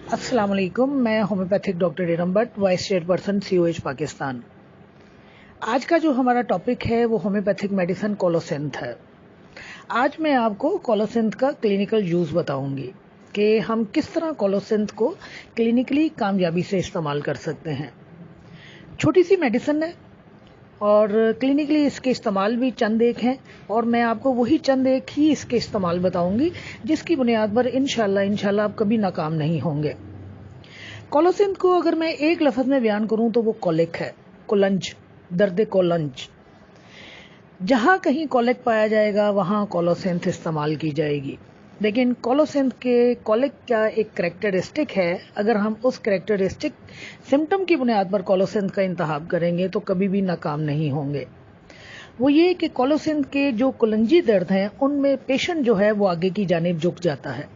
अस्सलाम वालेकुम। मैं homeopathic doctor Neelam Bhatt, vice chairperson COH Pakistan. आज का जो हमारा टॉपिक है वो होम्योपैथिक मेडिसिन कोलोसिंथ है। आज मैं आपको कोलोसिंथ का क्लिनिकल यूज बताऊंगी कि हम किस तरह कोलोसिंथ को क्लिनिकली कामयाबी से इस्तेमाल कर सकते हैं। छोटी सी मेडिसिन है और क्लिनिकली इसके इस्तेमाल भी चंद एक हैं और मैं आपको वही चंद एक ही इसके इस्तेमाल बताऊंगी जिसकी बुनियाद पर इंशाल्लाह आप कभी नाकाम नहीं होंगे। कोलोसिंथ को अगर मैं एक लफ्ज में बयान करूं तो वो कोलिक है, कोलंज, दर्द कोलंज। जहां कहीं कोलिक पाया जाएगा वहां कोलोसिंथ इस्तेमाल की जाएगी। लेकिन कोलोसिंथ के कोलिक का एक कैरेक्टरिस्टिक है, अगर हम उस कैरेक्टरिस्टिक सिम्टम की बुनियाद पर कोलोसिंथ का इंतखाब करेंगे तो कभी भी नाकाम नहीं होंगे। वो ये कि कोलोसिंथ के जो कोलंजी दर्द हैं उनमें पेशेंट जो है वो आगे की जानिब झुक जाता है।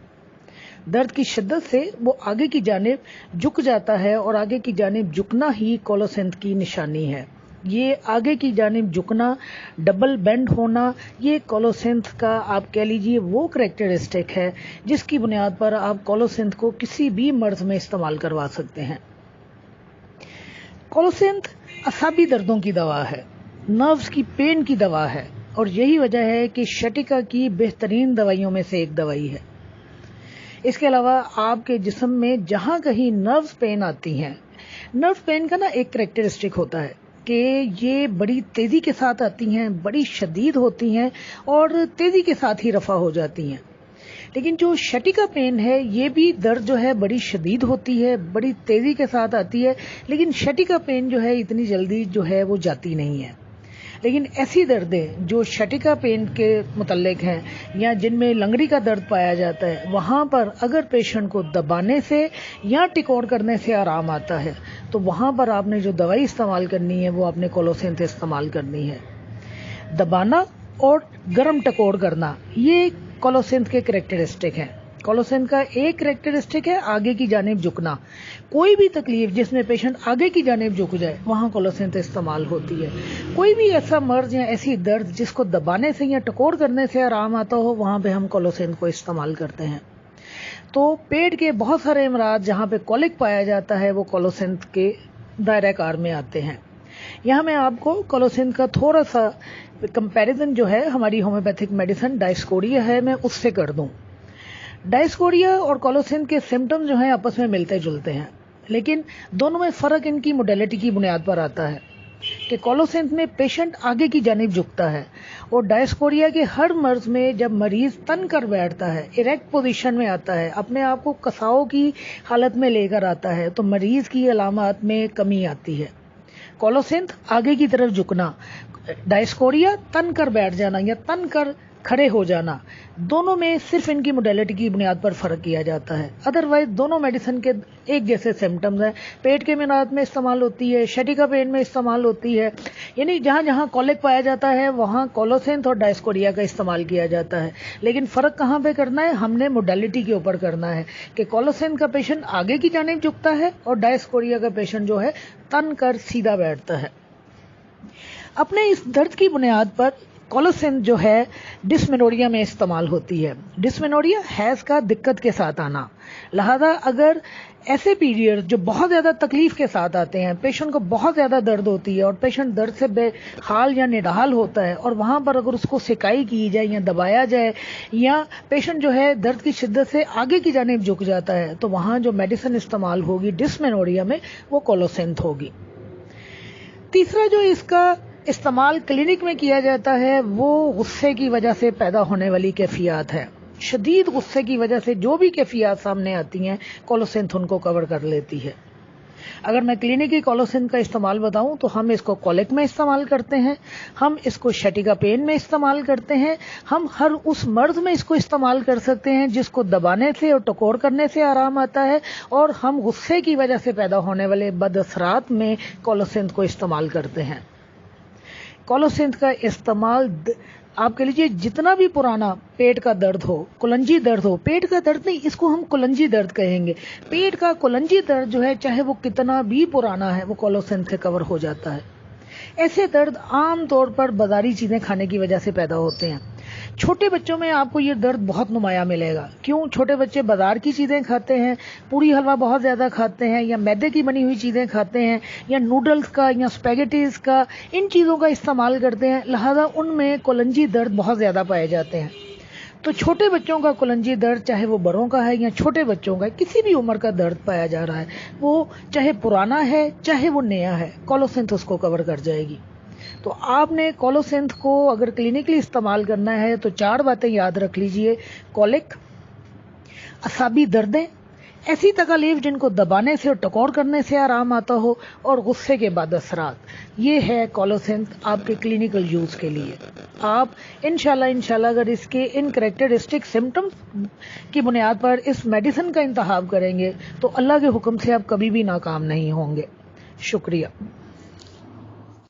दर्द की शिद्दत से वो आगे की जानिब झुक जाता है और आगे की जानिब झुकना ही कोलोसिंथ की निशानी है। ये आगे की जानिब झुकना, डबल बेंड होना, ये कोलोसिंथ का आप कह लीजिए वो कैरेक्टरिस्टिक है जिसकी बुनियाद पर आप कोलोसिंथ को किसी भी मर्ज में इस्तेमाल करवा सकते हैं। कोलोसिंथ असाबी दर्दों की दवा है, नर्व्स की पेन की दवा है और यही वजह है कि शटिका की बेहतरीन दवाइयों में से एक दवाई है। इसके अलावा आपके जिस्म में जहां कहीं नर्व्स पेन आती हैं, नर्व पेन का एक कैरेक्टरिस्टिक होता है कि ये बड़ी तेजी के साथ आती हैं, बड़ी शदीद होती हैं और तेजी के साथ ही रफा हो जाती हैं। लेकिन जो शटिका पेन है ये भी दर्द जो है बड़ी शदीद होती है, बड़ी तेजी के साथ आती है, लेकिन शटिका पेन जो है इतनी जल्दी जो है वो जाती नहीं है। लेकिन ऐसी दर्दें जो शटिका पेन के मुतल्लिक हैं या जिनमें लंगड़ी का दर्द पाया जाता है, वहां पर अगर पेशेंट को दबाने से या टिकोड़ करने से आराम आता है तो वहां पर आपने जो दवाई इस्तेमाल करनी है वो आपने कोलोसिंथ इस्तेमाल करनी है। दबाना और गर्म टकोर करना ये कोलोसिंथ के कैरेक्टरिस्टिक हैं। कोलोसिंथ का एक कैरेक्टरिस्टिक है आगे की जानिब झुकना। कोई भी तकलीफ जिसमें पेशेंट आगे की जानिब झुक जाए वहां कोलोसिंथ इस्तेमाल होती है। कोई भी ऐसा मर्ज या ऐसी दर्द जिसको दबाने से या टकोर करने से आराम आता हो वहां पे हम कोलोसिंथ को इस्तेमाल करते हैं। तो पेट के बहुत सारे अमराज जहां पे कोलिक पाया जाता है वो कोलोसिंथ के दायरा कार में आते हैं। यहाँ मैं आपको कोलोसिंथ का थोड़ा सा कंपैरिजन जो है हमारी होम्योपैथिक मेडिसिन डायस्कोरिया है मैं उससे कर दूं। डायस्कोरिया और कोलोसिंथ के सिम्टम जो हैं आपस में मिलते जुलते हैं, लेकिन दोनों में फर्क इनकी मोडेलिटी की बुनियाद पर आता है कि कोलोसिंथ में पेशेंट आगे की जानिब झुकता है और डायस्कोरिया के हर मर्ज में जब मरीज तन कर बैठता है, इरेक्ट पोजीशन में आता है, अपने आप को कसाव की हालत में लेकर आता है तो मरीज की अलामत में कमी आती है। कोलोसिंथ आगे की तरफ झुकना, डायस्कोरिया तन कर बैठ जाना या तन कर खड़े हो जाना, दोनों में सिर्फ इनकी मोडेलिटी की बुनियाद पर फर्क किया जाता है। अदरवाइज दोनों मेडिसिन के एक जैसे सिम्टम्स हैं। पेट के अमराज में इस्तेमाल होती है, शटिका पेन में इस्तेमाल होती है, यानी जहां जहां कोलिक पाया जाता है वहां कोलोसिंथ और डायस्कोरिया का इस्तेमाल किया जाता है। लेकिन फर्क कहां पे करना है, हमने मोडेलिटी के ऊपर करना है कि कोलोसिंथ का पेशेंट आगे की जानिब झुकता है और डायस्कोरिया का पेशेंट जो है तन कर सीधा बैठता है। अपने इस दर्द की बुनियाद पर कोलोसिंथ जो है डिस्मेनोरिया में इस्तेमाल होती है। डिस्मेनोरिया हैज का दिक्कत के साथ आना, लिहाजा अगर ऐसे पीरियड जो बहुत ज्यादा तकलीफ के साथ आते हैं, पेशेंट को बहुत ज्यादा दर्द होती है और पेशेंट दर्द से बेहाल या निढाल होता है और वहां पर अगर उसको सिकाई की जाए या दबाया जाए या पेशेंट जो है दर्द की शिद्दत से आगे की जानिब झुक जाता है तो वहां जो मेडिसिन इस्तेमाल होगी डिस्मेनोरिया में वो कोलोसिंथ होगी। तीसरा जो इसका इस्तेमाल क्लिनिक में किया जाता है वो गुस्से की वजह से पैदा होने वाली कैफियत है। शदीद गुस्से की वजह से जो भी कैफियत सामने आती हैं कोलोसिंथ उनको कवर कर लेती है। अगर मैं क्लिनिकी कोलोसिंथ का इस्तेमाल बताऊं तो हम इसको कोलिक में इस्तेमाल करते हैं, हम इसको शटिका पेन में इस्तेमाल करते हैं, हम हर उस मर्ज में इसको इस्तेमाल कर सकते हैं जिसको दबाने से और टकोर करने से आराम आता है, और हम गुस्से की वजह से पैदा होने वाले बदअसरात में कोलोसिंथ को इस्तेमाल करते हैं। कोलोसिंथ का इस्तेमाल आप कह लीजिए जितना भी पुराना पेट का दर्द हो, कुलंजी दर्द हो, पेट का दर्द नहीं इसको हम कुलंजी दर्द कहेंगे, पेट का कुलंजी दर्द जो है चाहे वो कितना भी पुराना है वो कोलोसिंथ से कवर हो जाता है। ऐसे दर्द आम तौर पर बाजारी चीजें खाने की वजह से पैदा होते हैं। چھوٹے بچوں میں آپ کو یہ درد بہت نمایاں ملے گا. کیوں؟ چھوٹے بچے بازار کی چیزیں کھاتے ہیں، پوری حلوہ بہت زیادہ کھاتے ہیں، یا میدے کی بنی ہوئی چیزیں کھاتے ہیں، یا نوڈلز کا یا اسپیگیٹیز کا، ان چیزوں کا استعمال کرتے ہیں، لہذا ان میں کولنجی درد بہت زیادہ پائے جاتے ہیں. تو چھوٹے بچوں کا کولنجی درد، چاہے وہ بڑوں کا ہے یا چھوٹے بچوں کا، کسی بھی عمر کا درد پایا جا رہا ہے، وہ چاہے پرانا ہے چاہے وہ نیا ہے، کولوسینتھ اس کو کور کر جائے گی. تو آپ نے کولوسینتھ کو اگر کلینکلی استعمال کرنا ہے تو 4 باتیں یاد رکھ لیجئے: کولک، اعصابی دردیں، ایسی تکالیف جن کو دبانے سے اور ٹکور کرنے سے آرام آتا ہو، اور غصے کے بعد اثرات. یہ ہے کولوسینتھ آپ کے کلینکل یوز کے لیے. آپ انشاءاللہ اگر اس کے ان کریکٹرسٹک سمٹمز کی بنیاد پر اس میڈیسن کا انتخاب کریں گے تو اللہ کے حکم سے آپ کبھی بھی ناکام نہیں ہوں گے. شکریہ.